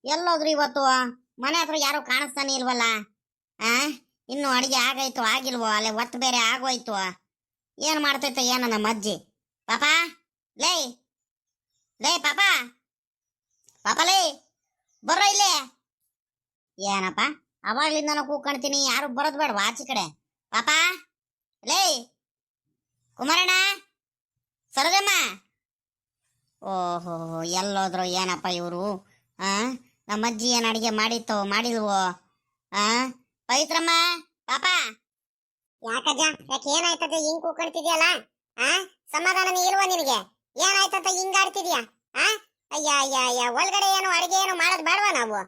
ಎಲ್ಲೋದ್ರು ಇವತ್ತು? ಮನೆ ಹತ್ರ ಯಾರು ಕಾಣಿಸ್ತಾನೆ ಇಲ್ವಲ್ಲ? ಆ ಇನ್ನು ಅಡಿಗೆ ಆಗೈತು ಆಗಿಲ್ವೋ? ಅಲ್ಲೇ ಒತ್ತು ಬೇರೆ ಆಗೋಯ್ತು. ಏನ್ ಮಾಡ್ತೈತೆ ಏನೋ ನಮ್ಮ ಅಜ್ಜಿ. ಪಾಪಾ, ಲೇ ಲೇ ಪಾಪಾ, ಪಾಪಲೇ ಬರೋ ಇಲ್ಲೇ. ಏನಪ್ಪ ಅವಾಗ್ಲಿಂದ ನಾನು ಕೂತ್ಕೊಳ್ತೀನಿ, ಯಾರು ಬರೋದು ಬೇಡವಾ ಆಚೆ ಕಡೆ? ಪಾಪಾ, ಲೇ ಕುಮಾರಣ್ಣ, ಸರೋಜಮ್ಮ. ಓಹೋ, ಎಲ್ಲೋದ್ರು ಏನಪ್ಪ ಇವರು? ಆ ನಮ್ಮ ಅಜ್ಜಿ ಏನು ಅಡಿಗೆ ಮಾಡಿತ್ತೋ ಮಾಡಿಲ್ವೋ? ಆ ಪವಿತ್ರಮ್ಮ, ಪಾಪಾ. ಯಾಕಜ್ಜ, ಯಾಕೆ ಏನಾಯ್ತದ ಹಿಂಗ್ ಕೂತ್ಕೊಳ್ತಿದ್ಯಲ್ಲ? ಆ ಸಮಾಧಾನನೇ ಇಲ್ವಾ ನಿನಗೆ? ಏನಾಯ್ತಂತ ಹಿಂಗ್ ಆಡ್ತಿದ್ಯಾ? ಆ ಅಯ್ಯ ಅಯ್ಯ ಅಯ್ಯ, ಒಳಗಡೆ ಏನು ಅಡಿಗೆ ಏನು ಮಾಡೋದು ಬೇಡವಾ ನಾವು?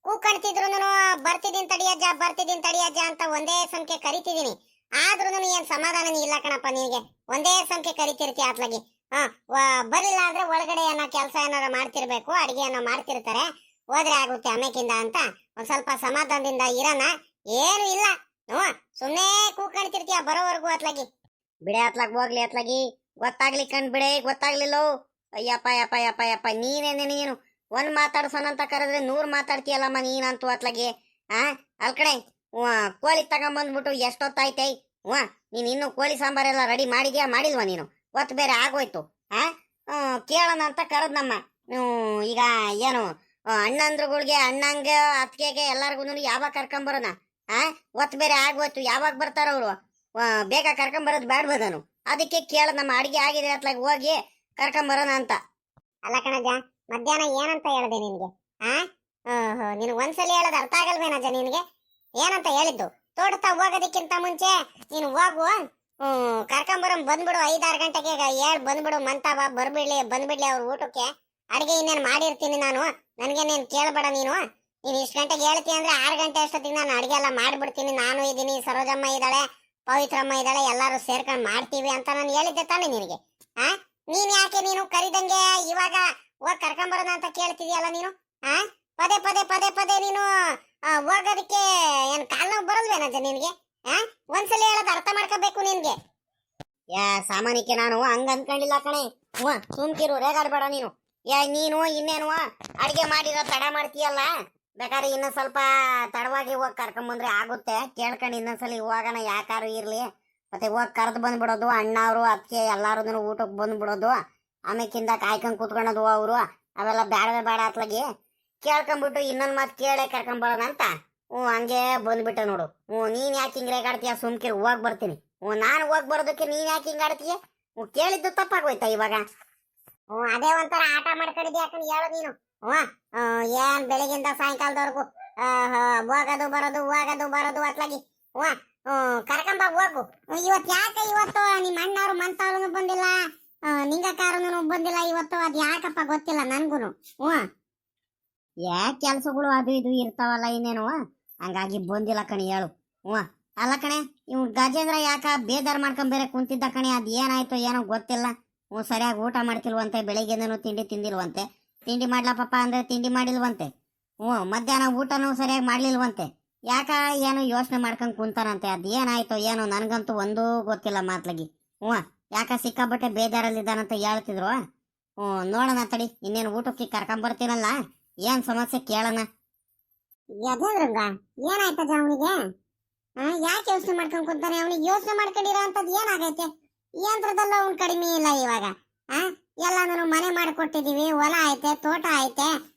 ಕೂತ್ಕೊಳ್ತಿದ್ರು ಬರ್ತಿದ್ದೀನಿ ತಡಿಯಜ್ಜ ಬರ್ತಿದ್ದೀನಿ ತಡಿಯಜ್ಜ ಅಂತ ಒಂದೇ ಸಂಖ್ಯೆ ಕರಿತಿದ್ದೀನಿ. ಆದ್ರೂ ಏನ್ ಸಮಾಧಾನನೇ ಇಲ್ಲ ಕಣಪ್ಪ ನಿನಗೆ. ಒಂದೇ ಸಂಖ್ಯೆ ಕರಿತಿರ್ತಿ ಆತ್ಲಾಗಿ. ಬರ್ಲಿಲ್ಲ ಅಂದ್ರೆ ಒಳಗಡೆ ಏನೋ ಕೆಲಸ ಏನಾರ ಮಾಡ್ತಿರ್ಬೇಕು, ಅಡಿಗೆ ಏನೋ ಮಾಡ್ತಿರ್ತಾರೆ, ಹೋದ್ರೆ ಆಗುತ್ತೆ ಆಮೇಕಿಂದ ಅಂತ ಒಂದ್ ಸ್ವಲ್ಪ ಸಮಾಧಾನದಿಂದ ಇರೋಣ. ಏನು ಇಲ್ಲ, ಸುಮ್ಮನೆ ಕೂತ್ಕೊಳ್ತಿರ್ತೀಯ ಬರೋವರೆಗೂ ಅತ್ಲಾಗಿ. ಬಿಡೆ ಅತ್ಲಾಗ್ ಹೋಗ್ಲಿ ಅತ್ಲಾಗಿ, ಗೊತ್ತಾಗ್ಲಿ ಕಣ್ ಬಿಡೆ, ಗೊತ್ತಾಗ್ಲಿಲ್ಲೋ. ಅಯ್ಯಪ್ಪ ಯಪ್ಪ ಯಪ್ಪ ಯಪ್ಪ, ನೀನೇನೆ ನೀನು ಒಂದ್ ಮಾತಾಡ್ಸೋಣಂತ ಕರೆದ್ರೆ 100 ಮಾತಾಡ್ತೀಯಲ್ಲಮ್ಮ ನೀನಂತೂ ಅತ್ಲಾಗಿ. ಅಲ್ ಕಡೆ ಕೋಳಿ ತಗೊಂಬಂದ್ಬಿಟ್ಟು ಎಷ್ಟೊತ್ತಾಯ್ತೈ? ನೀನ್ ಇನ್ನು ಕೋಳಿ ಸಾಂಬಾರೆಲ್ಲ ರೆಡಿ ಮಾಡಿದ್ಯಾ ಮಾಡಿಲ್ವಾ ನೀನು? ಒತ್ತು ಬೇರೆ ಆಗೋಯ್ತು. ಕೇಳೋಣ ಅಂತ ಕರೆದ್ನಮ್ಮ. ಈಗ ಏನು ಅಣ್ಣಂದ್ರುಗಳಿಗೆ ಅಣ್ಣಂಗ ಅತ್ತಿಗೆಗೆ ಎಲ್ಲಾರ್ಗು ಯಾವಾಗ ಕರ್ಕೊಂಬರೋಣ? ಒತ್ತು ಬೇರೆ ಆಗೋಯ್ತು, ಯಾವಾಗ ಬರ್ತಾರ ಅವರು? ಬೇಗ ಕರ್ಕೊಂಬರೋದು ಬೇಡ್ಬೋದನು? ಅದಕ್ಕೆ ಕೇಳೋಣಮ್ಮ, ಅಡಿಗೆ ಆಗಿದೆ ಅತ್ಲಾಗ ಹೋಗಿ ಕರ್ಕೊಂಬರೋಣ ಅಂತ. ಅಲ್ಲ ಕಣಜ್ಜ, ಮಧ್ಯಾಹ್ನ ಏನಂತ ಹೇಳ್ದೆ ನಿನ್ಗೆ? ನೀನು ಒಂದ್ಸಲಿ ಹೇಳೋದು ಅರ್ಥ ಆಗಲ್ವೇನಜ್ಜ ನಿನ್ಗೆ? ಏನಂತ ಹೇಳಿದ್ದು? ತೋಟದ ಹೋಗೋದಕ್ಕಿಂತ ಮುಂಚೆ ನೀನು ಹೋಗು, ಕರ್ಕೊಂಬರಂ ಬಂದ್ಬಿಡು, 5-6 ಗಂಟೆಗೆ ಹೇಳ್ ಬಂದ್ಬಿಡು. ಮಂತಾವ ಬಂದ್ಬಿಡ್ಲಿ ಅವ್ರ ಊಟಕ್ಕೆ. ಅಡಿಗೆ ಇನ್ನೇನು ಮಾಡಿರ್ತೀನಿ ನಾನು, ನನ್ಗೇನೇನು ಕೇಳಬೇಡ ನೀನು. ನೀನು ಇಷ್ಟು ಗಂಟೆಗೆ ಹೇಳ್ತಿ ಅಂದ್ರೆ 6 ಗಂಟೆ ಅಷ್ಟೊತ್ತಿಗೆ ನಾನು ಅಡಿಗೆ ಎಲ್ಲ ಮಾಡ್ಬಿಡ್ತೀನಿ. ನಾನು ಇದ್ದೀನಿ, ಸರೋಜಮ್ಮ ಇದ್ದಾಳೆ, ಪವಿತ್ರಮ್ಮ ಇದ್ದಾಳೆ, ಎಲ್ಲರೂ ಸೇರ್ಕೊಂಡು ಮಾಡ್ತೀವಿ ಅಂತ ನಾನು ಹೇಳಿದ್ದೆ ತಾನೆ ನಿನಗೆ? ನೀನ್ ಯಾಕೆ ನೀನು ಕರಿದಂಗೆ ಇವಾಗ ಹೋಗಿ ಕರ್ಕೊಂಬರೋಣ ಅಂತ ಕೇಳ್ತಿದ್ಯಲ್ಲ ನೀನು? ಪದೇ ಪದೇ ಪದೇ ಪದೇ ನೀನು ಹೋಗೋದಕ್ಕೆ ಏನ್ ಕಾಲ್ ನೋವು ಬರಲ್ವೇನಜ್ಜ ನಿನ್ಗೆ? ಒಂದ್ಸಲ ಹೇಳೋದು ಅರ್ಥ ಮಾಡ್ಕೋಬೇಕು ನಿನ್ಗೆ. ಸಾಮಾನ್ಯಕ್ಕೆ ನಾನು ಹಂಗ ಅನ್ಕೊಂಡಿಲ್ಲ ಕಣೆ. ಸುಮ್ಕಿರು, ರೇಗಾಡ್ಬೇಡ ನೀನು. ನೀನು ಇನ್ನೇನು ಅಡಿಗೆ ಮಾಡಿರೋ ತಡ ಮಾಡ್ತೀಯಲ್ಲ, ಬೇಕಾದ್ರೆ ಇನ್ನೊಂದ್ ಸ್ವಲ್ಪ ತಡವಾಗಿ ಹೋಗಿ ಕರ್ಕೊಂಬಂದ್ರೆ ಆಗುತ್ತೆ. ಕೇಳ್ಕೊಂಡು ಇನ್ನೊಂದ್ಸಲಿ ಹೋಗೋಣ, ಯಾಕಾರು ಇರ್ಲಿ. ಮತ್ತೆ ಹೋಗಿ ಕರೆದು ಬಂದ್ಬಿಡೋದು, ಅಣ್ಣವ್ರು ಅದಕ್ಕೆ ಎಲ್ಲಾರು ಊಟಕ್ಕೆ ಬಂದ್ಬಿಡೋದು, ಆಮೇಕಿಂದ ಕಾಯ್ಕೊಂಡ್ ಕೂತ್ಕೊಳ್ಳೋದು ಅವರು. ಅವೆಲ್ಲ ಬೇಡವೇ ಬೇಡ ಅತ್ಲಾಗಿ. ಕೇಳ್ಕೊಂಬಿಟ್ಟು ಇನ್ನೊಂದ್ ಮಾತು ಕೇಳೇ ಕರ್ಕೊಂಬರೋಣ ಅಂತ ಹಂಗೆ ಬಂದ್ಬಿಟ್ಟೆ ನೋಡು. ನೀನ್ ಯಾಕೆ ಹಿಂಗ್ ರೇಗಾಡ್ತೀಯ? ಸುಮ್ಕಿರ್, ಹೋಗಿ ಬರ್ತೀನಿ. ನಾನು ಹೋಗಿ ಬರೋದಕ್ಕೆ ನೀನ್ ಯಾಕೆ ಹಿಂಗ್ ಆಡ್ತೀಯ? ಕೇಳಿದ್ದು ತಪ್ಪಾಗೋಯ್ತಾ ಇವಾಗ? ಅದೇ ಒಂಥರ ಆಟ ಮಾಡ್ಕೊಂಡಿದ್ಯಾ ಯಾಕಂದ್ ಹೇಳು ನೀನು. ಏನ್ ಬೆಳಿಗ್ಗಿಂದ ಸಾಯಂಕಾಲದವರೆಗೂ ಹೋಗೋದು ಬರೋದು ಅತ್ಲಾಗಿ. ಕರ್ಕೊಂಬ ಹೋಗು. ಇವತ್ತು ಯಾಕೆ ಇವತ್ತು ನಿಮ್ಮ ಅಣ್ಣವ್ರು ಮಂತವ್ರು ಬಂದಿಲ್ಲ, ನಿಂಗಕಾರನು ಬಂದಿಲ್ಲ ಇವತ್ತು? ಅದ್ ಯಾಕಪ್ಪ ಗೊತ್ತಿಲ್ಲ ನನ್ಗುನು. ಯಾಕೆ ಕೆಲ್ಸಗಳು ಅದು ಇದು ಇರ್ತಾವಲ್ಲ ಇನ್ನೇನು, ಹಂಗಾಗಿ ಬಂದಿಲ್ಲ ಕಣಿ ಹೇಳು. ಅಲ್ಲ ಕಣೆ, ಇವ್ ಗಜೇಂದ್ರ ಯಾಕ ಬೇಜಾರ್ ಮಾಡ್ಕೊಂಡ್ ಬೇರೆ ಕುಂತಿದ್ದ ಕಣೆ. ಅದ್ ಏನಾಯ್ತು ಏನೋ ಗೊತ್ತಿಲ್ಲ. ಸರಿಯಾಗಿ ಊಟ ಮಾಡ್ತಿಲ್ವಂತೆ, ಬೆಳಿಗ್ಗೆನೂ ತಿಂಡಿ ತಿಂದಿಲ್ವಂತೆ. ತಿಂಡಿ ಮಾಡ್ಲಪ್ಪ ಅಂದ್ರೆ ತಿಂಡಿ ಮಾಡಿಲ್ವಂತೆ. ಮಧ್ಯಾಹ್ನ ಊಟನೂ ಸರಿಯಾಗಿ ಮಾಡ್ಲಿಲ್ವಂತೆ. ಯಾಕ ಏನೋ ಯೋಚನೆ ಮಾಡ್ಕೊಂಡ್ ಕುಂತಾನಂತೆ. ಅದ್ ಏನಾಯ್ತೋ ಏನೋ ನನ್ಗಂತೂ ಒಂದೂ ಗೊತ್ತಿಲ್ಲ ಮಾತ್ಲಗಿ. ಯಾಕ ಸಿಕ್ಕಾಬಟ್ಟೆ ಬೇಜಾರಲ್ಲಿದ್ದಾನಂತ ಹೇಳ್ತಿದ್ರು. ನೋಡೋಣ ತಡಿ, ಇನ್ನೇನು ಊಟಕ್ಕೆ ಕರ್ಕೊಂಬರ್ತೀನಲ್ಲ, ಏನ್ ಸಮಸ್ಯೆ ಕೇಳೋಣ. ಯಜೇಂದ್ರಂಗ ಏನಾಯ್ತದ ಅವನಿಗೆ? ಯಾಕೆ ಯೋಚನೆ ಮಾಡ್ಕೊಂಡ್ ಕುಂತಾನೆ? ಅವನಿಗೆ ಯೋಚನೆ ಮಾಡ್ಕೊಂಡಿರೋ ಅಂತದ್ ಏನಾಗೈತೆ? ಯಂತ್ರದಲ್ಲ ಅವ್ನ್ ಕಡಿಮೆ ಇಲ್ಲ ಇವಾಗ. ಎಲ್ಲಾನು ಮನೆ ಮಾಡಿಕೊಟ್ಟಿದೀವಿ, ಹೊಲ ಐತೆ, ತೋಟ ಐತೆ,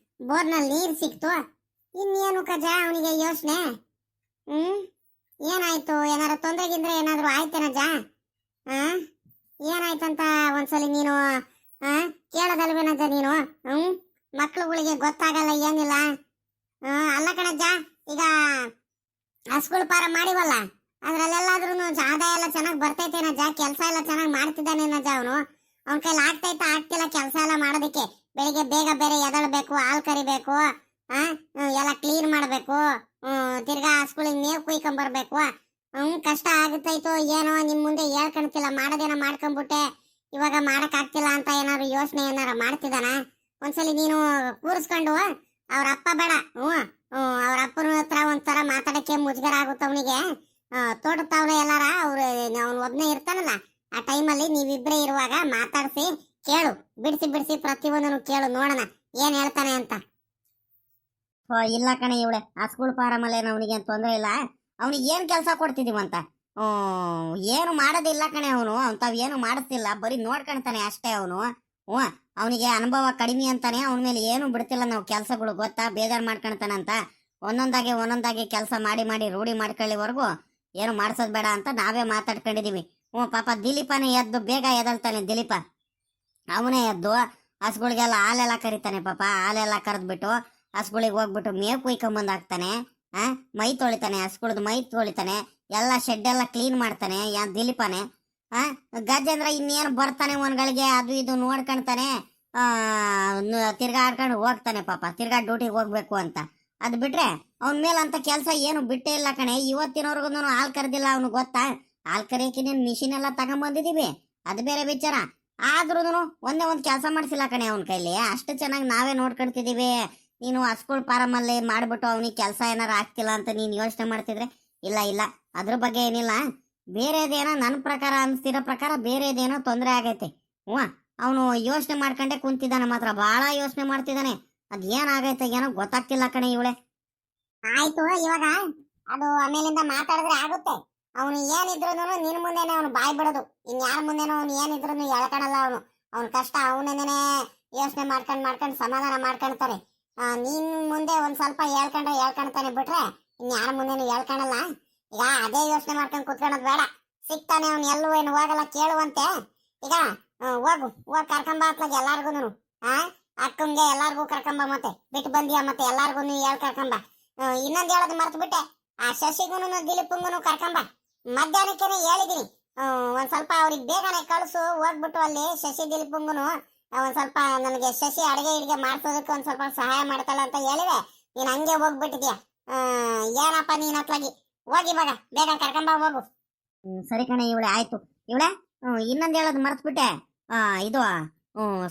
ಬೋರ್ನಲ್ಲಿ ನೀರ್ ಸಿಕ್ತು. ಇನ್ನೇನು ಕಜ ಅವನಿಗೆ ಯೋಚನೆ? ಏನಾಯ್ತು? ಏನಾರ ತೊಂದ್ರೆ ಗಿಂದ್ರೆ ಏನಾದ್ರು ಆಯ್ತೇನಜ? ಏನಾಯ್ತಂತ ಒಂದ್ಸಲಿ ನೀನು ಕೇಳೋದಲ್ವೇನಜ್ಜ ನೀನು? ಮಕ್ಳುಗಳಿಗೆ ಗೊತ್ತಾಗಲ್ಲ ಏನಿಲ್ಲ. ಅಲ್ಲ ಕಣಜ್ಜ, ಈಗ ಹಸ್ಗಳು ಪಾರ ಮಾಡಿವಲ್ಲ, ಅದ್ರಲ್ಲೆಲ್ಲಾದ್ರೂ ಆದಾಯ ಎಲ್ಲ ಚೆನ್ನಾಗಿ ಬರ್ತೈತೇನಜ್ಜ? ಕೆಲಸ ಎಲ್ಲ ಚೆನ್ನಾಗಿ ಮಾಡ್ತಿದ್ದಾನೇನಜ್ಜ ಅವನು? ಅವನ ಕೈಲಿ ಆಗ್ತಿಲ್ಲ ಕೆಲಸ ಎಲ್ಲ ಮಾಡೋದಕ್ಕೆ. ಬೆಳಿಗ್ಗೆ ಬೇಗ ಬೇರೆ ಎದಳ್ಬೇಕು, ಹಾಲು ಕರಿಬೇಕು, ಎಲ್ಲ ಕ್ಲೀನ್ ಮಾಡ್ಬೇಕು, ತಿರ್ಗಾ ಹಸ್ಗಳಿಗೆ ಮೇವು ಕುಯ್ಕೊಂಬರ್ಬೇಕು. ಕಷ್ಟ ಆಗುತ್ತೈತೋ ಏನೋ, ನಿಮ್ ಮುಂದೆ ಹೇಳ್ಕೊಂತಿಲ್ಲ, ಮಾಡೋದೇನೋ ಮಾಡ್ಕೊಂಡ್ಬಿಟ್ಟೆ, ಇವಾಗ ಮಾಡಕ್ ಆಗ್ತಿಲ್ಲ ಅಂತ ಏನಾದ್ರು ಯೋಚನೆ ಏನಾರ ಮಾಡ್ತಿದ್ದಾನ? ಒಂದ್ಸಲಿ ನೀನು ಕೂರಿಸ್ಕೊಂಡು ಅವ್ರ ಅಪ್ಪ ಬೇಡ, ಅವ್ರ ಅಪ್ಪನ ಹತ್ರ ಒಂಥರ ಮಾತಾಡಕ್ಕೆ ಮುಜುಗರ ಆಗುತ್ತೆ ಅವನಿಗೆ. ತೋಟದ ತಾವ್ರೆ ಎಲ್ಲಾರ ಅವ್ನು ಒಬ್ನೇ ಇರ್ತಾನಲ್ಲ, ಆ ಟೈಮಲ್ಲಿ ನೀವಿಬ್ರೇ ಇರುವಾಗ ಮಾತಾಡ್ಸಿ ಕೇಳು, ಬಿಡಿಸಿ ಪ್ರತಿಯೊಂದನ್ನು ಕೇಳು, ನೋಡೋಣ ಏನ್ ಹೇಳ್ತಾನೆ ಅಂತ. ಇಲ್ಲ ಕಣೆ ಇವಳೆ ಆ ಸ್ಕೂಲ್ ಫಾರಮಲ್ಲೇನು ಅವನಿಗೆ ಏನು ತೊಂದರೆ ಇಲ್ಲ. ಅವನಿಗೆ ಏನು ಕೆಲಸ ಕೊಡ್ತಿದೀವಂತ ಏನು ಮಾಡೋದಿಲ್ಲ ಕಣೆ ಅವನು. ತಾವ್ ಏನು ಮಾಡಿಸ್ತಿಲ್ಲ, ಬರೀ ನೋಡ್ಕೊಳ್ತಾನೆ ಅಷ್ಟೇ ಅವನು. ಹ್ಞೂ ಅವನಿಗೆ ಅನುಭವ ಕಡಿಮೆ ಅಂತಾನೆ ಅವನ ಮೇಲೆ ಏನು ಬಿಡ್ತಿಲ್ಲ ನಾವು ಕೆಲಸಗಳು, ಗೊತ್ತಾ? ಬೇಜಾರು ಮಾಡ್ಕೊಳ್ತಾನಂತ ಒಂದೊಂದಾಗಿ ಕೆಲಸ ಮಾಡಿ ಮಾಡಿ ರೂಢಿ ಮಾಡ್ಕೊಳ್ಳಿವರೆಗೂ ಏನು ಮಾಡ್ಸೋದು ಬೇಡ ಅಂತ ನಾವೇ ಮಾತಾಡ್ಕೊಂಡಿದೀವಿ. ಪಾಪ ದಿಲೀಪನೇ ಎದ್ದು ಬೇಗ ಎದಲ್ತಾನೆ. ದಿಲೀಪ ಅವನೇ ಎದ್ದು ಹಸುಗಳಿಗೆಲ್ಲ ಹಾಲೆಲ್ಲ ಕರಿತಾನೆ. ಪಾಪ ಹಾಲೆಲ್ಲ ಕರೆದ್ಬಿಟ್ಟು ಹಸುಗಳಿಗೆ ಹೋಗ್ಬಿಟ್ಟು ಮೇವು ಕುಯ್ಕೊಂಬಂದು ಹಾಕ್ತಾನೆ. ಮೈ ತೊಳಿತಾನೆ, ಹಸುಗಳದ್ದು ಮೈ ತೊಳಿತಾನೆ, ಎಲ್ಲ ಶೆಡ್ ಎಲ್ಲ ಕ್ಲೀನ್ ಮಾಡ್ತಾನೆ ದಿಲೀಪನೇ. ಗಜೇಂದ್ರ ಇನ್ನೇನು ಬರ್ತಾನೆ ಒಂದ್ಗಳಿಗೆ ಅದು ಇದು ನೋಡ್ಕೊಳ್ತಾನೆ, ತಿರ್ಗಾಡ್ಕೊಂಡು ಹೋಗ್ತಾನೆ. ಪಾಪ ತಿರ್ಗಾ ಡ್ಯೂಟಿಗೆ ಹೋಗ್ಬೇಕು ಅಂತ. ಅದು ಬಿಟ್ರೆ ಅವನ ಮೇಲೆ ಅಂತ ಕೆಲಸ ಏನು ಬಿಟ್ಟೇ ಇಲ್ಲ ಕಣೆ. ಇವತ್ತಿನವರೆಗೂ ಹಾಲು ಕರೆದಿಲ್ಲ ಅವನು, ಗೊತ್ತಾ? ಹಾಲು ಕರಿಯಕ್ಕೆ ಮಿಷಿನ್ ಎಲ್ಲ ತಗೊಂಬಂದಿದೀವಿ, ಅದು ಬೇರೆ ವಿಚಾರ. ಆದ್ರೂ ಒಂದೇ ಒಂದು ಕೆಲಸ ಮಾಡಿಸಿಲ್ಲ ಕಣೆ ಅವನ ಕೈಲಿ. ಅಷ್ಟು ಚೆನ್ನಾಗಿ ನಾವೇ ನೋಡ್ಕೊಳ್ತಿದೀವಿ. ನೀನು ಹಸ್ಕೊಳ್ ಫಾರಮಲ್ಲಿ ಮಾಡ್ಬಿಟ್ಟು ಅವನಿಗೆ ಕೆಲಸ ಏನಾರು ಆಗ್ತಿಲ್ಲ ಅಂತ ನೀನು ಯೋಚನೆ ಮಾಡ್ತಿದ್ರೆ, ಇಲ್ಲ ಅದ್ರ ಬಗ್ಗೆ ಏನಿಲ್ಲ. ಬೇರೆದೇನೋ ನನ್ನ ಪ್ರಕಾರ ಅನ್ಸ್ತಿರೋ ಪ್ರಕಾರ ಬೇರೆದೇನೋ ತೊಂದರೆ ಆಗೈತೆ. ಅವನು ಯೋಚನೆ ಮಾಡ್ಕೊಂಡೆ ಕುಂತಿದ್ದಾನೆ, ಮಾತ್ರ ಬಹಳ ಯೋಚನೆ ಮಾಡ್ತಿದ್ದಾನೆ. ಅದ್ ಏನಾಗೈತೆ ಏನೋ ಗೊತ್ತಾಗ್ತಿಲ್ಲ ಕಣೆ ಇವಳೆ. ಆಯ್ತು, ಇವಾಗ ಅದು ಆಮೇಲಿಂದ ಮಾತಾಡಿದ್ರೆ ಆಗುತ್ತೆ. ಅವನು ಏನಿದ್ರು ನಿನ್ ಮುಂದೆನೆ ಅವನು ಬಾಯ್ ಬಿಡೋದು, ಇನ್ಯಾರ ಮುಂದೆನೋ ಅವ್ನು ಏನಿದ್ರು ಎಳ್ಕೊಳಲ್ಲ. ಅವನ ಕಷ್ಟ ಅವನೇನೆ ಯೋಚನೆ ಮಾಡ್ಕೊಂಡು ಸಮಾಧಾನ ಮಾಡ್ಕೊಂತಾನೆ. ನೀನ್ ಮುಂದೆ ಒಂದ್ ಸ್ವಲ್ಪ ಹೇಳ್ಕೊಂತಾನೆ ಬಿಟ್ರೆ ಇನ್ಯಾರ ಮುಂದೆನು ಹೇಳ್ಕೊಳಲ್ಲ. ಈಗ ಅದೇ ಯೋಚನೆ ಮಾಡ್ಕೊಂಡು ಕುತ್ಕೊಳ್ಳೋದು ಬೇಡ. ಸಿಗ್ತಾನೆ ಅವ್ನು, ಎಲ್ಲೂ ಏನು ಹೋಗಲ್ಲ, ಕೇಳುವಂತೆ. ಈಗ ಹೋಗ್ ಕರ್ಕೊಂಬ ಅತ್ಲಾಗ ಎಲ್ಲಾರ್ಗು. ಅಕ್ಕಂಗೆ ಎಲ್ಲಾರ್ಗು ಕರ್ಕೊಂಬ, ಮತ್ತೆ ಬಿಟ್ಟು ಬಂದಿಯ ಮತ್ತೆ ಎಲ್ಲಾರ್ಗು ಕರ್ಕೊಂಬ. ಇನ್ನೊಂದ್ ಹೇಳೋದು ಮರ್ತು ಬಿಟ್ಟೆ, ಆ ಶಶಿಗುನು ದಿಲೀಪಂಗುನು ಕರ್ಕೊಂಬ. ಮಧ್ಯಾಹ್ನಕ್ಕೇನೆ ಹೇಳಿದೀನಿ, ಒಂದ್ ಸ್ವಲ್ಪ ಅವ್ರಿಗೆ ಬೇಗನೆ ಕಳ್ಸು. ಹೋಗ್ಬಿಟ್ಟು ಅಲ್ಲಿ ಶಶಿ ದಿಲೀಪಂಗುನು ಒಂದ್ ಸ್ವಲ್ಪ ನನಗೆ ಶಶಿ ಅಡಿಗೆ ಮಾಡ್ಸೋದಕ್ಕೆ ಒಂದ್ ಸ್ವಲ್ಪ ಸಹಾಯ ಮಾಡ್ತಾಳೆ ಅಂತ ಹೇಳಿದೆ. ನೀನ್ ಹಂಗೆ ಹೋಗ್ಬಿಟ್ಟಿದ್ಯಾ. ಏನಪ್ಪ ನೀನ್ ಅತ್ಲಾಗಿ ಹೋಗಿ ಇವಾಗ ಬೇಗ ಕರ್ಕೊಂಬ, ಹೋಗು. ಸರಿ ಕಣೆ ಇವಳೆ, ಆಯ್ತು. ಇವಳೆ ಇನ್ನೊಂದ್ ಹೇಳೋದು ಮರ್ತು ಬಿಟ್ಟೆ, ಇದು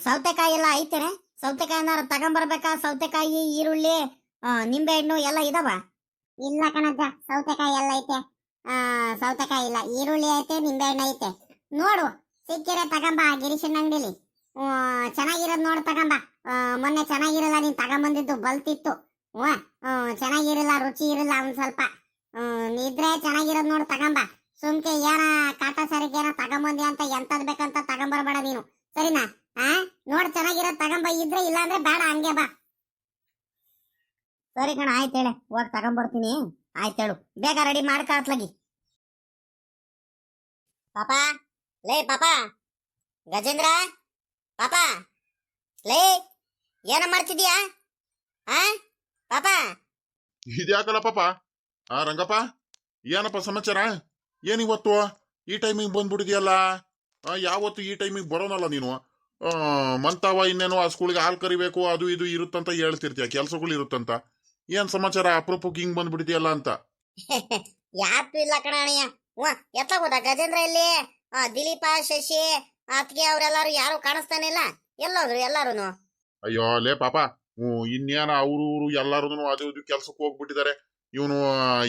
ಸೌತೆಕಾಯಿ ಎಲ್ಲ ಐತೇನೆ? ಸೌತೆಕಾಯಿ ಏನಾರು ತಗೊಂಬರ್ಬೇಕಾ? ಸೌತೆಕಾಯಿ, ಈರುಳ್ಳಿ, ನಿಂಬೆ ಹಣ್ಣು ಎಲ್ಲ ಇದಾವ? ಇಲ್ಲ ಕಣಜ್ಜ, ಸೌತೆಕಾಯಿ ಎಲ್ಲ ಐತೆ. ಸೌತೆಕಾಯಿ ಇಲ್ಲ, ಈರುಳ್ಳಿ ಐತೆ, ನಿಂಬೆ ಹಣ್ಣು ಐತೆ. ನೋಡು ಸಿಕ್ಕಿರೆ ತಗೊಂಬ ಗಿರೀಶನ್ ಅಂಗಡಿಲಿ. ಚೆನ್ನಾಗಿರೋದ್ ನೋಡ್ ತಗೊಂಬ. ಮೊನ್ನೆ ಚೆನ್ನಾಗಿರಲ್ಲ, ನೀನ್ ತಗೊಂಬಂದಿದ್ದು ಬಲ್ತಿತ್ತು. ಚೆನ್ನಾಗಿರಲ್ಲ, ರುಚಿ ಇರಲ್ಲ ಒಂದ್ ಸ್ವಲ್ಪ. ಇದ್ರೆ ಚೆನ್ನಾಗಿರೋದ್ ನೋಡ್ ತಗೊಂಬ. ಸುಮ್ಕೆ ಏನ ಕಾಟ ಸಾರಿಗೆ ಏನ ತಗೊಂಬಂದಿ ಅಂತ ಎಂತದ್ ಬೇಕಂತ ತಗೊಂಬರ್ಬೇಡ ನೀನು, ಸರಿನಾ? ನೋಡ್ ಚೆನ್ನಾಗಿರೋದ್ ತಗೊಂಬ, ಇದ್ರೆ ಇಲ್ಲ ಅಂದ್ರೆ ಬೇಡ, ಹಂಗೆ ಬಾ. ಸರಿ ಕಣ, ಆಯ್ತೇಳೆ, ಹೋಗಿ ತಗೊಂಬರ್ತೀನಿ. ಆಯ್ತೇಳು, ಬೇಗ ರೆಡಿ ಮಾಡ್ಕ ಅತ್ಲಾಗಿ. ಪಾಪ ಲೇ ಪಾಪ, ಗಜೇಂದ್ರ ಪಾಪ ಲೇ, ಏನ ಮಾಡ್ತಿದ್ಯಾ? ಪಾಪ ಇದ್ಯಾಕಲ್ಲ ಪಾಪ? ರಂಗಪ್ಪ, ಏನಪ್ಪ ಸಮಾಚಾರ? ಏನಿವತ್ತು ಈ ಟೈಮಿಗೆ ಬಂದ್ಬಿಟ್ಟಿದ್ಯಲ್ಲ? ಯಾವತ್ತು ಈ ಟೈಮಿಗೆ ಬರೋನಲ್ಲ ನೀನು. ಮಂತಾವ ಇನ್ನೇನು ಆ ಸ್ಕೂಲ್ಗೆ ಹಾಲು ಕರಿಬೇಕು, ಅದು ಇದು ಇರುತ್ತಂತ ಹೇಳ್ತಿರ್ತೀಯ, ಕೆಲ್ಸಗಳು ಇರುತ್ತಂತ. ಏನ್ ಸಮಾಚಾರ? ಅಪರೂಪಕ್ಕೆ ಹಿಂಗ್ ಬಂದ್ಬಿಟ್ಟಿದ್ಯಲ್ಲ ಅಂತ. ಯಾತು ಇಲ್ಲ ಕಣ ಅಣ್ಣಯ್ಯ. ಎತ್ತ ಹೋದ ಗಜೇಂದ್ರ? ಇಲ್ಲಿ ದಿಲೀಪ, ಶಶಿ, ಅತ್ಗೆ ಅವರೆಲ್ಲಾರು ಯಾರು ಕಾಣಿಸ್ತಾನೆ ಇಲ್ಲ. ಎಲ್ಲೋದ್ರು ಎಲ್ಲಾರು? ಅಯ್ಯೋ ಲೇ ಪಾಪ, ಇನ್ನೇನ ಅವ್ರು ಎಲ್ಲಾರು ಅದು ಇದು ಕೆಲ್ಸಕ್ಕೆ ಹೋಗ್ಬಿಟ್ಟಿದ್ದಾರೆ.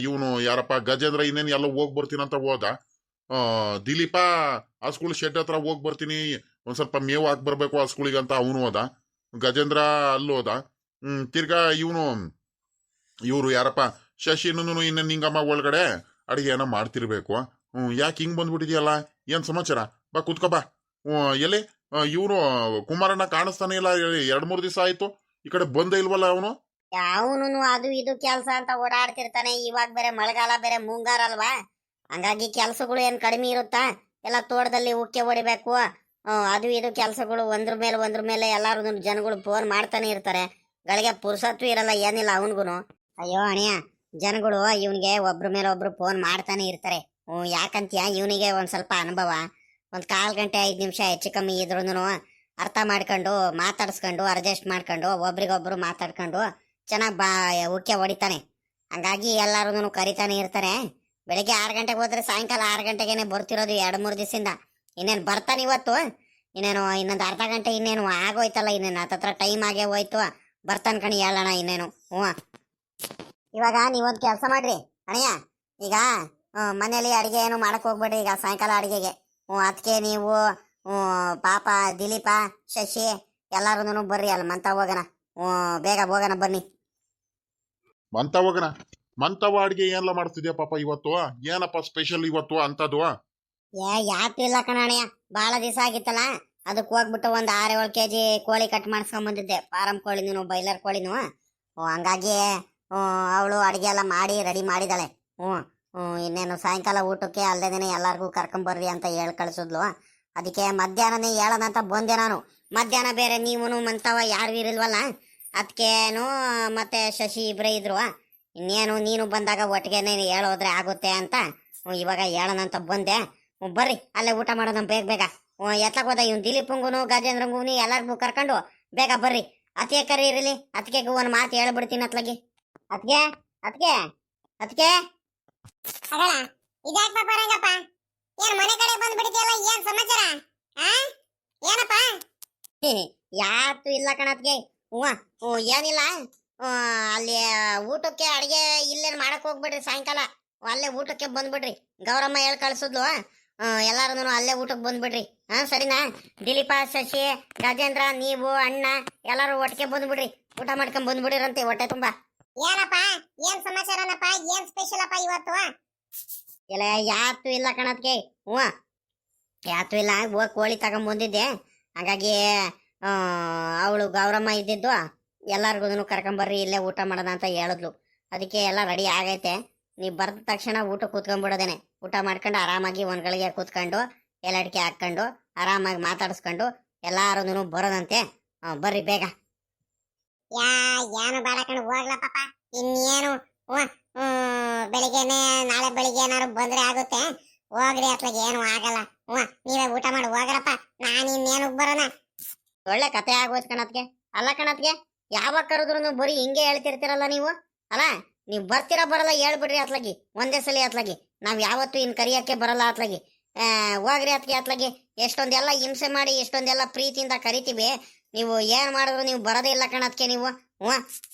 ಇವನು ಯಾರಪ್ಪ ಗಜೇಂದ್ರ ಇನ್ನೇನು ಎಲ್ಲ ಹೋಗ್ ಬರ್ತೀನಂತ ಹೋದ. ದಿಲೀಪ ಆ ಸ್ಕೂಲ್ ಶೆಡ್ ಹತ್ರ ಹೋಗ್ ಬರ್ತೀನಿ, ಒಂದ್ ಸ್ವಲ್ಪ ಮೇವು ಹಾಕ್ ಬರ್ಬೇಕು ಆ ಸ್ಕೂಲಿಗೆ ಅಂತ ಅವನು ಹೋದ. ಗಜೇಂದ್ರ ಅಲ್ಲಿ ಹೋದ. ತಿರ್ಗಾ ಇವ್ರು ಯಾರಪ್ಪ ಶಶಿನೂ ಇನ್ನ ನಿಂಗಮ್ಮ ಒಳಗಡೆ ಅಡಿಗೆ ಏನೋ ಮಾಡ್ತಿರ್ಬೇಕು. ಯಾಕೆ ಹಿಂಗ್ ಬಂದ್ಬಿಟ್ಟಿದ್ಯಲ್ಲ? ಏನ್ ಸಮಾಚಾರ? ಬಾ ಕುತ್ಕೋ ಬಾ. ಎಲ್ಲಿ ಇವ್ರು ಕುಮಾರಣ್ಣ ಕಾಣಿಸ್ತಾನೆ ಇಲ್ಲ, 2-3 ದಿವಸ ಆಯ್ತು. ಈ ಕಡೆ ಬಂದೇ ಇಲ್ವಲ್ಲ ಅವನು? ಅವನು ಅದು ಇದು ಕೆಲ್ಸ ಅಂತ ಓಡಾಡ್ತಿರ್ತಾನೆ. ಇವಾಗ ಬೇರೆ ಮಳೆಗಾಲ, ಬೇರೆ ಮುಂಗಾರ ಅಲ್ವಾ, ಹಂಗಾಗಿ ಕೆಲ್ಸಗಳು ಏನ್ ಕಡಿಮೆ ಇರುತ್ತಾ? ಎಲ್ಲ ತೋಟದಲ್ಲಿ ಉಕ್ಕೆ ಹೊಡಿಬೇಕು, ಅದು ಇದು ಕೆಲ್ಸಗಳು ಒಂದ್ರ ಮೇಲೆ ಎಲ್ಲಾರು ಜನಗಳು ಫೋನ್ ಮಾಡ್ತಾನೆ ಇರ್ತಾರೆ. ಗಳಿಗೆ ಪುರ್ಸತ್ವ ಇರಲ್ಲ, ಏನಿಲ್ಲ ಅವನ್ಗುನು. ಅಯ್ಯೋ ಅಣ್ಣ, ಜನಗಳು ಇವನಿಗೆ ಒಬ್ರ ಮೇಲೆ ಒಬ್ರು ಫೋನ್ ಮಾಡ್ತಾನೆ ಇರ್ತಾರೆ. ಯಾಕಂತೀಯ, ಇವನಿಗೆ ಒಂದ್ ಸ್ವಲ್ಪ ಅನುಭವ, ಒಂದ್ 1/4 ಗಂಟೆ 5 ನಿಮಿಷ ಹೆಚ್ಚು ಕಮ್ಮಿ ಇದ್ರೂ ಅರ್ಥ ಮಾಡ್ಕೊಂಡು ಮಾತಾಡ್ಸ್ಕೊಂಡು ಅಡ್ಜಸ್ಟ್ ಮಾಡ್ಕೊಂಡು ಒಬ್ರಿಗೊಬ್ರು ಮಾತಾಡ್ಕೊಂಡು ಚೆನ್ನಾಗಿ ಉಕ್ಕೆ ಹೊಡಿತಾನೆ. ಹಂಗಾಗಿ ಎಲ್ಲಾರು ಕರಿತಾನೆ ಇರ್ತಾರೆ. ಬೆಳಿಗ್ಗೆ 6 ಗಂಟೆಗೆ ಹೋದ್ರೆ ಸಾಯಂಕಾಲ 6 ಗಂಟೆಗೇನೆ ಬರ್ತಿರೋದು 2-3 ದಿವಸದಿಂದ. ಇನ್ನೇನು ಬರ್ತಾನೆ ಇವತ್ತು, ಇನ್ನೇನು ಇನ್ನೊಂದು ಅರ್ಧ ಗಂಟೆ ಇನ್ನೇನು ಆಗೋಯ್ತಲ್ಲ, ಇನ್ನೇನು ಹತ್ತತ್ರ ಟೈಮ್ ಆಗೇ ಹೋಯ್ತು. ಬರ್ತಾನೆ ಕಣಿ, ಹೇಳೋಣ ಇನ್ನೇನು. ಇವಾಗ ನೀವೊಂದು ಕೆಲಸ ಮಾಡ್ರಿ ಅಣ್ಣಯ್ಯ, ಈಗ ಮನೇಲಿ ಅಡಿಗೆ ಏನು ಮಾಡಕ್ ಹೋಗ್ಬೇಡ್ರಿ ಈಗ ಸಾಯಂಕಾಲ ಅಡಿಗೆಗೆ. ಅದಕ್ಕೆ ನೀವು ಪಾಪ, ದಿಲೀಪ, ಶಶಿ ಎಲ್ಲಾರು ಬರ್ರಿ, ಅಲ್ಲಿ ಮಂತ ಹೋಗೋಣ. ಬೇಗ ಹೋಗೋಣ ಬನ್ನಿ. ಮಂತವಗನ ಮಂತವ ಅಡ್ಗೆ ಏನೆಲ್ಲ ಮಾಡ್ತಿದ್ಯಾ ಪಾಪ ಇವತ್ತು? ಏನಪ್ಪ ಸ್ಪೆಷಲ್ ಇವತ್ತು ಅಂತದು? ಯಾಕೆ ಇಲ್ಲ ಕಣಣ್ಣ, ಬಾಳ ದಿವಸ ಆಗಿತ್ತಲ್ಲ, ಅದಕ್ಕೆ ಹೋಗ್ಬಿಟ್ಟು ಒಂದ್ 6-7 ಕೆಜಿ ಕೋಳಿ ಕಟ್ ಮಾಡಿಸ್ಕೊಂಡ್ ಬಂದಿದ್ದೆ. ಫಾರಂ ಕೋಳಿನೂ ಬೈಲರ್ ಕೋಳಿನೂ. ಹಂಗಾಗಿ ಅವಳು ಅಡಿಗೆ ಎಲ್ಲ ಮಾಡಿ ರೆಡಿ ಮಾಡಿದಾಳೆ. ಇನ್ನೇನು ಸಾಯಂಕಾಲ ಊಟಕ್ಕೆ ಅಲ್ದೇನೆ ಎಲ್ಲಾರ್ಗೂ ಕರ್ಕೊಂಬರ್ರಿ ಅಂತ ಹೇಳಿ ಕಳ್ಸಿದ್ಲು. ಅದಕ್ಕೆ ಮಧ್ಯಾಹ್ನನೇ ಹೇಳೋಣ ಅಂತ ಬಂದೆ ನಾನು. ಮಧ್ಯಾಹ್ನ ಬೇರೆ ನೀವನು ಮಂತವ ಯಾರು ಇರಲ್ವಲ್ಲ, ಅದಕ್ಕೇನು ಮತ್ತೆ ಶಶಿ ಇಬ್ರೇ ಇದ್ರು. ಇನ್ನೇನು ನೀನು ಬಂದಾಗ ಒಟ್ಟಿಗೆನೆ ಹೇಳೋದ್ರೆ ಆಗುತ್ತೆ ಅಂತ ಇವಾಗ ಹೇಳೋಣ ಅಂತ ಬಂದೆ. ಬರ್ರಿ ಅಲ್ಲೇ ಊಟ ಮಾಡೋಣ ಬೇಗ ಬೇಗ. ಎತ್ತಕ್ ಹೋದ ಇವ್ನು ದಿಲೀಪಂಗುನು ಗಜೇಂದ್ರಂಗೂ ಎಲ್ಲಾರ್ಗೂ ಕರ್ಕೊಂಡು ಬೇಗ ಬರ್ರಿ. ಅತಿಗೆ ಕರಿ ಇರಲಿ, ಅತಿಗೆ ಒಂದು ಮಾತು ಹೇಳ್ಬಿಡ್ತೀನಿ ಅತ್ಲಾಗಿ. ಅತ್ಗೆ ಅತ್ಗೆ ಅತ್ಗೆ ಇದ್ಯಾಕ ಪಾಪ ರಂಗಪ್ಪ, ಏನ್ ಮನೆ ಕಡೆ ಬಂದ್ಬಿಟ್ಟಿದ್ಯಲ್ಲ, ಏನ್ ಸಮಾಚಾರ? ಏನಪ್ಪ? ಯಾತು ಇಲ್ಲ ಕಣತ್ಗೆ. ಏನಿಲ್ಲ, ಅಲ್ಲಿ ಊಟಕ್ಕೆ ಅಡಿಗೆ ಇಲ್ಲೇನ್ ಮಾಡಕ್ ಹೋಗ್ಬಿಡ್ರಿ, ಸಾಯಂಕಾಲ ಅಲ್ಲೇ ಊಟಕ್ಕೆ ಬಂದ್ಬಿಡ್ರಿ. ಗೌರಮ್ಮ ಹೇಳ್ ಕಳ್ಸಿದ್ಲು, ಎಲ್ಲಾರು ಅಲ್ಲೇ ಊಟಕ್ಕೆ ಬಂದ್ಬಿಡ್ರಿ. ಸರಿನಾ? ದಿಲೀಪ, ಶಶಿ, ಗಜೇಂದ್ರ, ನೀವು, ಅಣ್ಣ ಎಲ್ಲಾರು ಒಟ್ಟಿಗೆ ಬಂದ್ಬಿಡ್ರಿ. ಊಟ ಮಾಡ್ಕೊಂಡ್ ಬಂದ್ಬಿಡಿರಂತೆ ಹೊಟ್ಟೆ ತುಂಬಾ. ಏನಪ್ಪ ಏನ್ ಸಮಾಚಾರನಪ್ಪ? ಏನ್ ಸ್ಪೆಷಲ್ ಅಪ್ಪ ಇವತ್ತು? ಎಲ್ಲ ಯಾತು ಇಲ್ಲ ಕಣತ್ಗೆ. ಯಾತು ಇಲ್ಲ, ಹೋಗಿ ಕೋಳಿ ತಗೊಂಡ್ ಬಂದಿದ್ದೆ. ಹಾಗಾಗಿ ಅವಳು ಗೌರಮ್ಮ ಇದ್ದಿದ್ದು ಎಲ್ಲಾರ್ಗು ಕರ್ಕೊಂಬರ್ರಿ ಇಲ್ಲೇ ಊಟ ಮಾಡೋಣ ಅಂತ ಹೇಳಿದ್ಲು. ಅದಕ್ಕೆ ಎಲ್ಲ ರೆಡಿ ಆಗೈತೆ. ನೀವು ಬರ್ದ ತಕ್ಷಣ ಊಟ ಕೂತ್ಕೊಂಡ್ಬಿಡೋದೇನೆ. ಊಟ ಮಾಡ್ಕೊಂಡು ಆರಾಮಾಗಿ ಒಂದ್ಗಳಿಗೆ ಕೂತ್ಕೊಂಡು ಎಲ್ಲಡಿಕೆ ಹಾಕೊಂಡು ಆರಾಮಾಗಿ ಮಾತಾಡಿಸ್ಕೊಂಡು ಎಲ್ಲಾರು ಬರೋದಂತೆ. ಬರ್ರಿ ಬೇಗ. ಏನು ಬೇಡ ಕಣ, ಹೋಗ್ಲ ಪಾಪ. ಇನ್ನೇನು ಬೆಳಿಗ್ಗೆನೆ ನಾಳೆ ಬೆಳಿಗ್ಗೆ ಏನಾರು ಬಂದ್ರೆ ಆಗುತ್ತೆ. ಹೋಗ್ರಿ ಅತ್ಲಾಗ ಏನು ಆಗಲ್ಲ. ನೀವೇ ಊಟ ಮಾಡಿ ಹೋಗ್ರಪ್ಪ, ನಾನು ಇನ್ನೇನು ಬರೋಣ. ಒಳ್ಳೆ ಕತೆ ಆಗೋಯ್ತು ಕಣತ್ಗೆ. ಅಲ್ಲ ಕಣತ್ಗೆ, ಯಾವಾಗ ಕರೆದ್ರು ಬರೀ ಹಿಂಗೆ ಹೇಳ್ತಿರ್ತೀರಲ್ಲ ನೀವು. ಅಲ್ಲ, ನೀವು ಬರ್ತೀರಾ ಬರಲ್ಲ ಹೇಳ್ಬಿಡ್ರಿ ಅತ್ಲಾಗಿ, ಒಂದೇ ಸಲ ಅತ್ಲಾಗಿ. ನಾವ್ ಯಾವತ್ತು ಇನ್ ಕರಿಯಕ್ಕೆ ಬರಲ್ಲ ಅತ್ಲಾಗಿ. ಹೋಗ್ರಿ ಅತ್ಲಾಗಿ. ಎಷ್ಟೊಂದೆಲ್ಲ ಹಿಂಸೆ ಮಾಡಿ ಎಷ್ಟೊಂದೆಲ್ಲ ಪ್ರೀತಿಯಿಂದ ಕರಿತೀವಿ, ನೀವು ಏನ್ ಮಾಡಿದ್ರು ನೀವು ಬರೋದೇ ಇಲ್ಲ ಕಣತ್ಗೆ ನೀವು.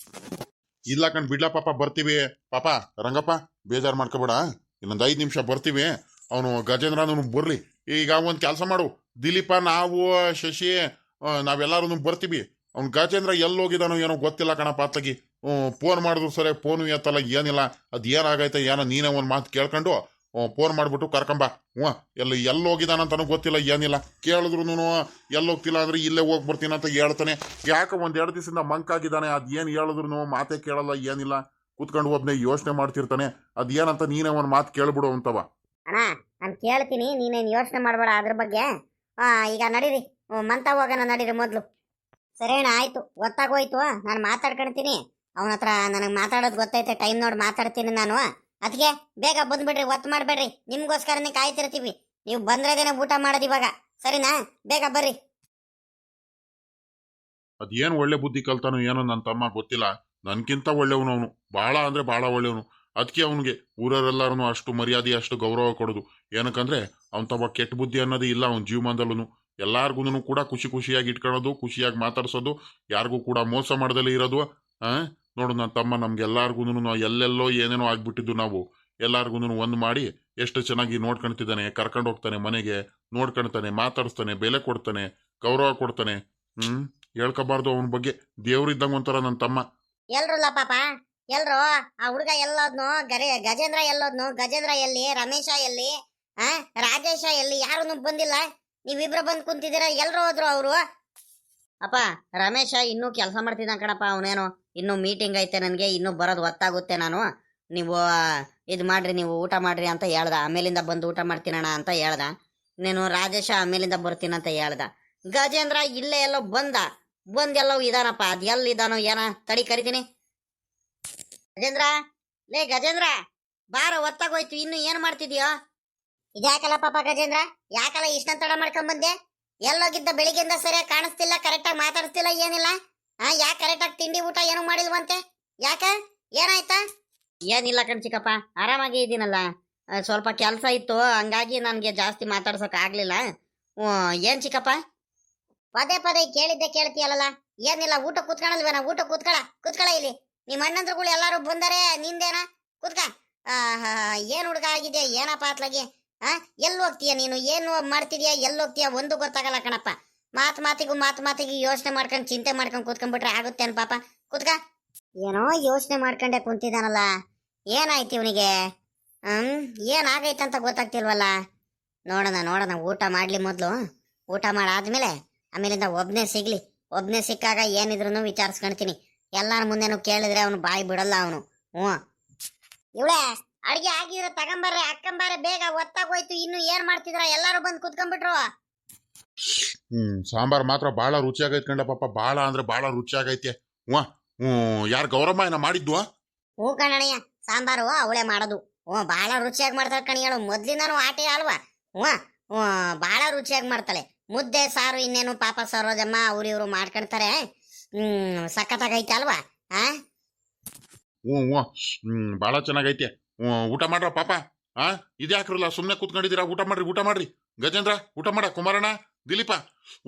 ಇಲ್ಲ ಕಣ್ ಬಿಡ್ಲಾ ಪಾಪ, ಬರ್ತೀವಿ ಪಾಪ. ರಂಗಪ್ಪ ಬೇಜಾರು ಮಾಡ್ಕೋಬೇಡ, ಇನ್ನೊಂದು 5 ನಿಮಿಷ ಬರ್ತೀವಿ. ಅವನು ಗಜೇಂದ್ರನು ಬರ್ಲಿ. ಈಗ ಒಂದ್ ಕೆಲಸ ಮಾಡು ದಿಲೀಪ, ನಾವು ಶಶಿ ನಾವೆಲ್ಲರೂ ಬರ್ತೀವಿ. ಅವ್ನು ಗಜೇಂದ್ರ ಎಲ್ಲಿ ಹೋಗಿದಾನೋ ಏನೋ ಗೊತ್ತಿಲ್ಲ ಕಣಪ್ಪ ಅತ್ಲಾಗಿ. ಫೋನ್ ಮಾಡಿದ್ರು ಸರಿ, ಫೋನು ಎತ್ತಲ್ಲ, ಏನಿಲ್ಲ. ಅದು ಏನಾಗೈತೆ ಏನೋ ನೀನೇ ಒಂದು ಮಾತು ಕೇಳ್ಕೊಂಡು ಫೋನ್ ಮಾಡ್ಬಿಟ್ಟು ಕರ್ಕೊಂಬ. ಎಲ್ಲಿ ಹೋಗಿದಾನಂತನೂ ಗೊತ್ತಿಲ್ಲ, ಏನಿಲ್ಲ. ಕೇಳಿದ್ರು ಎಲ್ಲಿ ಹೋಗ್ತಿಲ್ಲ ಅಂದ್ರೆ ಇಲ್ಲೇ ಹೋಗ್ಬರ್ತೀನಿ ಅಂತ ಹೇಳ್ತಾನೆ. ಯಾಕೆ 1-2 ದಿವಸದಿಂದ ಮಂಕಾಗಿದ್ದಾನೆ. ಅದು ಏನು ಹೇಳಿದ್ರು ಮಾತೇ ಕೇಳಲ್ಲ, ಏನಿಲ್ಲ. ಕೂತ್ಕೊಂಡು ಒಬ್ಬನೇ ಯೋಚನೆ ಮಾಡ್ತಿರ್ತಾನೆ. ಅದು ಏನಂತ ನೀನೇ ಒಂದು ಮಾತು ಕೇಳ್ಬಿಡು ಅಂತವ. ಅಣ್ಣ ನಾನು ಕೇಳ್ತೀನಿ, ನೀನೇನು ಯೋಚನೆ ಮಾಡಬೇಡ ಅದ್ರ ಬಗ್ಗೆ. ಈಗ ನಡೀರಿ, ಮಂತ ಹೋಗೋಣ ನಡೀರಿ ಮೊದಲು. ಸರಿ ಅಣ್ಣ, ಆಯ್ತು. ಗೊತ್ತಾಗೋಯ್ತು, ನಾನು ಮಾತಾಡ್ಕೊಳ್ತೀನಿ ಅವನ ಹತ್ರ. ನನಗೆ ಮಾತಾಡೋದು ಗೊತ್ತೈತೆ, ಟೈಮ್ ನೋಡಿ ಮಾತಾಡ್ತೀನಿ ನಾನು. ಅದಕ್ಕೆ ಬೇಗ ಬಂದ್ಬಿಡ್ರಿ, ಒತ್ತು ಮಾಡಬೇಡ್ರಿ. ನಿಮ್ಗೋಸ್ಕರನೇ ಕಾಯ್ತಿರ್ತೀವಿ. ನೀವು ಬಂದ್ರೇದೇನೆ ಊಟ ಮಾಡೋದು ಇವಾಗ. ಸರಿನಾ? ಬೇಗ ಬರ್ರಿ. ಅದೇನು ಒಳ್ಳೆ ಬುದ್ಧಿ ಕಲ್ತಾನು ಏನೋ ನನ್ನ ತಮ್ಮ ಗೊತ್ತಿಲ್ಲ. ನನ್ಕಿಂತ ಒಳ್ಳೆಯವನು ಅವನು, ಭಾಳ ಅಂದ್ರೆ ಭಾಳ ಒಳ್ಳೆಯವನು. ಅದಕ್ಕೆ ಅವನಿಗೆ ಊರರೆಲ್ಲರೂ ಅಷ್ಟು ಮರ್ಯಾದೆ, ಅಷ್ಟು ಗೌರವ ಕೊಡೋದು. ಏನಕ್ಕಂದ್ರೆ ಅವನ್ ತಮ್ಮ ಕೆಟ್ಟ ಬುದ್ಧಿ ಅನ್ನೋದೇ ಇಲ್ಲ ಅವನ ಜೀವಮಾನದಲ್ಲೂ. ಎಲ್ಲಾರ್ಗು ಕೂಡ ಖುಷಿಯಾಗಿ ಇಟ್ಕೊಳ್ಳೋದು, ಖುಷಿಯಾಗಿ ಮಾತಾಡ್ಸೋದು, ಯಾರಿಗೂ ಕೂಡ ಮೋಸ ಮಾಡ್ದಲೇ ಇರೋದು. ನೋಡು ನನ್ನ ತಮ್ಮ, ನಮ್ಗೆಲ್ಲಾರ್ಗು ಎಲ್ಲೆಲ್ಲೋ ಏನೇನೋ ಆಗ್ಬಿಟ್ಟಿದ್ದು. ನಾವು ಎಲ್ಲಾರ್ಗು ಒಂದು ಮಾಡಿ ಎಷ್ಟು ಚೆನ್ನಾಗಿ ನೋಡ್ಕೊಳ್ತಿದ್ದಾನೆ, ಕರ್ಕೊಂಡು ಹೋಗ್ತಾನೆ ಮನೆಗೆ, ನೋಡ್ಕೊಳ್ತಾನೆ, ಮಾತಾಡಿಸ್ತಾನೆ, ಬೆಲೆ ಕೊಡ್ತಾನೆ, ಗೌರವ ಕೊಡ್ತಾನೆ. ಹೇಳ್ಕೋಬಾರ್ದು ಅವನ ಬಗ್ಗೆ. ದೇವ್ರಿದ್ದಂಗ ಒಂಥರ ನನ್ನ ತಮ್ಮ. ಎಲ್ರಲ್ಲ ಪಾಪ, ಎಲ್ರು ಆ ಹುಡುಗ ಎಲ್ಲೋದ್ನು, ಗಜೇಂದ್ರ ಎಲ್ಲೋದ್ನು, ಗಜೇಂದ್ರ ಎಲ್ಲಿ, ರಮೇಶ ಎಲ್ಲಿ, ರಾಜೇಶ ಎಲ್ಲಿ, ಯಾರು ಬಂದಿಲ್ಲ. ನೀವಿಬ್ರು ಬಂದು ಕುಂತಿದ್ದೀರಾ, ಎಲ್ರು ಹೋದ್ರು ಅವರು? ಅಪ್ಪ, ರಮೇಶ ಇನ್ನೂ ಕೆಲಸ ಮಾಡ್ತಿದ್ದ ಕಣಪ್ಪ. ಅವನೇನು ಇನ್ನೂ ಮೀಟಿಂಗ್ ಐತೆ, ನನಗೆ ಇನ್ನೂ ಬರೋದು ಹೊತ್ತಾಗುತ್ತೆ. ನಾನು ನೀವು ಇದು ಮಾಡ್ರಿ, ನೀವು ಊಟ ಮಾಡ್ರಿ ಅಂತ ಹೇಳ್ದ. ಆಮೇಲಿಂದ ಬಂದು ಊಟ ಮಾಡ್ತೀನಣ್ಣ ಅಂತ ಹೇಳ್ದ. ನೀನು ರಾಜೇಶ ಆಮೇಲಿಂದ ಬರ್ತೀನಂತ ಹೇಳ್ದ. ಗಜೇಂದ್ರ ಇಲ್ಲೇ ಎಲ್ಲೋ ಬಂದೆಲ್ಲೋ ಇದಾನಪ್ಪ. ಅದು ಎಲ್ಲಿದ್ದಾನೋ ಏನ, ತಡಿ ಕರಿತೀನಿ. ಗಜೇಂದ್ರ, ಲೇ ಗಜೇಂದ್ರ, ಬಾರ, ಹೊತ್ತಾಗೋಯ್ತು, ಇನ್ನು ಏನು ಮಾಡ್ತಿದ್ಯೋ? ಇದ್ಯಾಕಲ್ಲ ಪಾಪ ಗಜೇಂದ್ರ, ಯಾಕಲ್ಲ ಇಷ್ಟೊಂದು ತಡ ಮಾಡ್ಕೊಂಡ್ ಬಂದೆ? ಎಲ್ಲೋಗಿದ್ದ? ಬೆಳಿಗ್ಗೆಯಿಂದ ಸರಿಯಾಗಿ ಕಾಣಿಸ್ತಿಲ್ಲ, ಕರೆಕ್ಟಾಗಿ ಮಾತಾಡ್ತಿಲ್ಲ, ಏನಿಲ್ಲ. ಯಾಕೆ ಕರೆಕ್ಟಾಗಿ ತಿಂಡಿ ಊಟ ಏನು ಮಾಡಿಲ್ವಂತೆ? ಯಾಕ, ಏನಾಯ್ತಾ? ಏನಿಲ್ಲ ಕಣ್ ಚಿಕ್ಕಪ್ಪ, ಆರಾಮಾಗಿ ಇದ್ದೀನಲ್ಲ. ಸ್ವಲ್ಪ ಕೆಲಸ ಇತ್ತು, ಹಂಗಾಗಿ ನನಗೆ ಜಾಸ್ತಿ ಮಾತಾಡ್ಸೋಕೆ ಆಗ್ಲಿಲ್ಲ. ಏನ್ ಚಿಕ್ಕಪ್ಪ ಪದೇ ಪದೇ ಕೇಳಿದ್ದೆ ಕೇಳ್ತೀಯಲ್ಲ? ಏನಿಲ್ಲ, ಊಟ ಕೂತ್ಕೊಳಲ್ವೇನ? ಊಟ ಕೂತ್ಕೊಳ ಇಲ್ಲಿ. ನಿಮ್ಮ ಅಣ್ಣಂದ್ರುಗಳು ಎಲ್ಲಾರು ಬಂದರೆ ನಿಂದೇನ? ಕೂತ್ಕ. ಏನ್ ಹುಡುಗ ಆಗಿದೆ ಏನಪ್ಪ ಅತ್ಲಾಗಿ? ಎಲ್ಲಿ ಹೋಗ್ತೀಯ ನೀನು? ಏನು ಮಾಡ್ತಿದ್ಯಾ? ಎಲ್ಲಿ ಹೋಗ್ತೀಯ? ಒಂದು ಗೊತ್ತಾಗಲ್ಲ ಕಣಪ್ಪ. ಮಾತಿಗೂ ಯೋಚನೆ ಮಾಡ್ಕೊಂಡು ಚಿಂತೆ ಮಾಡ್ಕೊಂಡು ಕೂತ್ಕೊಂಡ್ಬಿಟ್ರೆ ಆಗುತ್ತೆ ಅನ್ ಪಾಪ. ಕೂತ್ಕ. ಏನೋ ಯೋಚನೆ ಮಾಡ್ಕೊಂಡೆ ಕುಂತಿದ್ದಾನಲ್ಲ, ಏನಾಯ್ತು ಇವನಿಗೆ? ಏನಾಗೈತಂತ ಗೊತ್ತಾಗ್ತಿಲ್ವಲ್ಲ. ನೋಡೋಣ ಊಟ ಮಾಡ್ಲಿ ಮೊದ್ಲು. ಊಟ ಮಾಡಾದ್ಮೇಲೆ ಆಮೇಲಿಂದ ಒಬ್ನೇ ಸಿಕ್ಕಾಗ ಏನಿದ್ರು ವಿಚಾರಿಸ್ಕೊಂತೀನಿ. ಎಲ್ಲಾರ ಮುಂದೆನು ಕೇಳಿದ್ರೆ ಅವನು ಬಾಯಿ ಬಿಡಲ್ಲ ಅವನು. ಇವಳೆ ಅಡ್ಗೆ ಆಗಿದ್ರೆ ತಗೊಂಬರ್ರೆ, ಅಕ್ಕಂಬಾರೆ ಬೇಗ, ಒತ್ತಾಗೋಯ್ತು. ಇನ್ನು ಏನ್ ಮಾಡ್ತಿದ್ರ? ಎಲ್ಲಾರು ಬಂದು ಕುತ್ಕೊಂಡ್ಬಿಟ್ರು. ಸಾಂಬಾರ್ ಮಾತ್ರ ಬಹಳ ರುಚಿಯಾಗೈತೆ ಕಂಡ ಪಾಪ, ಬಹಳ ಅಂದ್ರೆ ಬಹಳ ರುಚಿಯಾಗೈತೆ. ಹ್ಞೂ ಯಾರು ಗೌರಮ್ಮ ಏನ ಮಾಡಿದ್ವಾ? ಹ್ಞೂ ಕಣಯ್ಯ, ಸಾಂಬಾರು ಅವಳೆ ಮಾಡೋದು. ಬಹಳ ರುಚಿಯಾಗಿ ಮಾಡ್ತಾಳೆ ಕಣಿಯಳು, ಮೊದ್ಲಿಂದಾನು ಆಟೆ ಅಲ್ವಾ. ಬಹಳ ರುಚಿಯಾಗಿ ಮಾಡ್ತಾಳೆ. ಮುದ್ದೆ ಸಾರು ಇನ್ನೇನು ಪಾಪ ಸರೋಜಮ್ಮ ಅವ್ರು ಇವ್ರು ಮಾಡ್ಕೊಳ್ತಾರೆ. ಸಖತ್ತಾಗೈತೆ ಅಲ್ವಾ? ಹ್ಞೂ ಬಹಳ ಚೆನ್ನಾಗೈತೆ. ಊಟ ಮಾಡ್ರ ಪಾಪ. ಇದ್ಯಾಕ್ರಲ್ಲ ಸುಮ್ಮನೆ ಕೂತ್ಕೊಂಡಿದ್ದೀರಾ? ಊಟ ಮಾಡ್ರಿ. ಗಜೇಂದ್ರ ಊಟ ಮಾಡ. ಕುಮಾರಣ್ಣ, ದಿಲೀಪ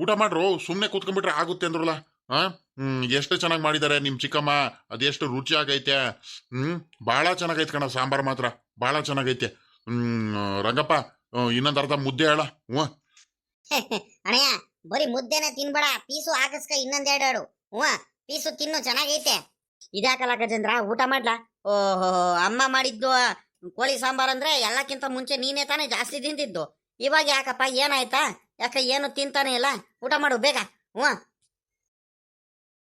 ಊಟ ಮಾಡ್ರು. ಸುಮ್ಮನೆ ಕೂತ್ಕೊಂಡ್ಬಿಟ್ರೆ ಆಗುತ್ತೆ ಅಂದ್ರಲ್ಲ. ಎಷ್ಟು ಚೆನ್ನಾಗಿ ಮಾಡಿದ್ದಾರೆ ನಿಮ್ಮ ಚಿಕ್ಕಮ್ಮ, ಅದೆಷ್ಟು ರುಚಿಯಾಗೈತೆ. ಬಹಳ ಚೆನ್ನಾಗೈತೆ ಕಣ, ಸಾಂಬಾರ್ ಮಾತ್ರ ಬಹಳ ಚೆನ್ನಾಗೈತೆ. ರಂಗಪ್ಪ ಇನ್ನೊಂದು ಅರ್ಧ ಮುದ್ದೆ ಹೇಳ. ಅಣ್ಣಯ್ಯ ಬರೀ ಮುದ್ದೆನೆ ತಿನ್ಬೇಡ, ಪೀಸು ಹಾಕಿಸ್ಕ ಇನ್ನೊಂದೆರಡು. ಪೀಸು ತಿನ್ನು, ಚೆನ್ನಾಗೈತೆ. ಇದ್ಯಾಕಲ್ಲ ಗಜೇಂದ್ರ, ಊಟ ಮಾಡ್ಲಾ? ಓಹೋ, ಅಮ್ಮ ಮಾಡಿದ್ದು ಕೋಳಿ ಸಾಂಬಾರ್ ಅಂದ್ರೆ ಎಲ್ಲಕ್ಕಿಂತ ಮುಂಚೆ ನೀನೇ ತಾನೇ ಜಾಸ್ತಿ ತಿಂತಿದ್ದು. ಇವಾಗ ಯಾಕಪ್ಪ, ಏನಾಯ್ತಾ? ಯಾಕ ಏನು ತಿಂತಾನೆ ಇಲ್ಲ? ಊಟ ಮಾಡು ಬೇಗ.